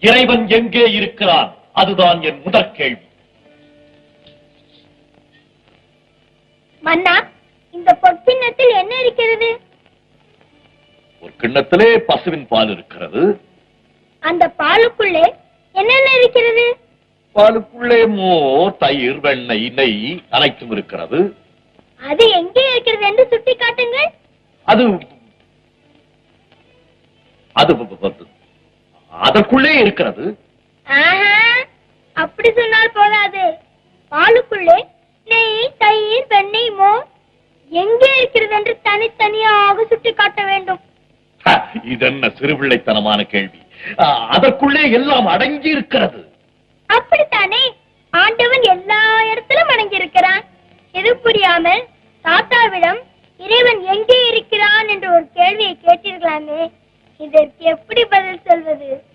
இறைவன் எங்கே இருக்கிறான்? அதுதான் என் முதற் கேள்வி. மன்னா, இந்த பொற்கிண்ணத்தில் என்ன இருக்கிறது? ஒரு கிண்ணத்திலே பசுவின் பால் இருக்கிறது. அந்த பாலுக்குள்ளே என்னென்ன இருக்கிறது? பாலுக்குள்ளே மோர், தயிர், வெண்ணெய், நெய் அனைத்தும் இருக்கிறது. அது எங்கே இருக்கிறது என்று சுட்டி காட்டுங்கள். அது அது அதற்குள்ளே இருக்கிறது. அப்படி சொன்னால் போதாது. பாலுக்குள்ளே நெய், தயிர், வெண்ணெய், மோர் எங்கே இருக்கிறது என்று தனித்தனியாக சுட்டி காட்ட வேண்டும். இதென்ன சிறுபிள்ளைத்தனமான கேள்வி? அதற்குள்ளே எல்லாம் அடங்கி இருக்கிறது. அப்படித்தானே, ஆண்டவன் எல்லா இடத்திலும் அடங்கி இருக்கிறான். எது புரியாமல் தாத்தாவிடம் இறைவன் எங்கே இருக்கிறான் என்று ஒரு கேள்வியை கேட்டீர்களாமே, இதற்கு எப்படி பதில் சொல்வது?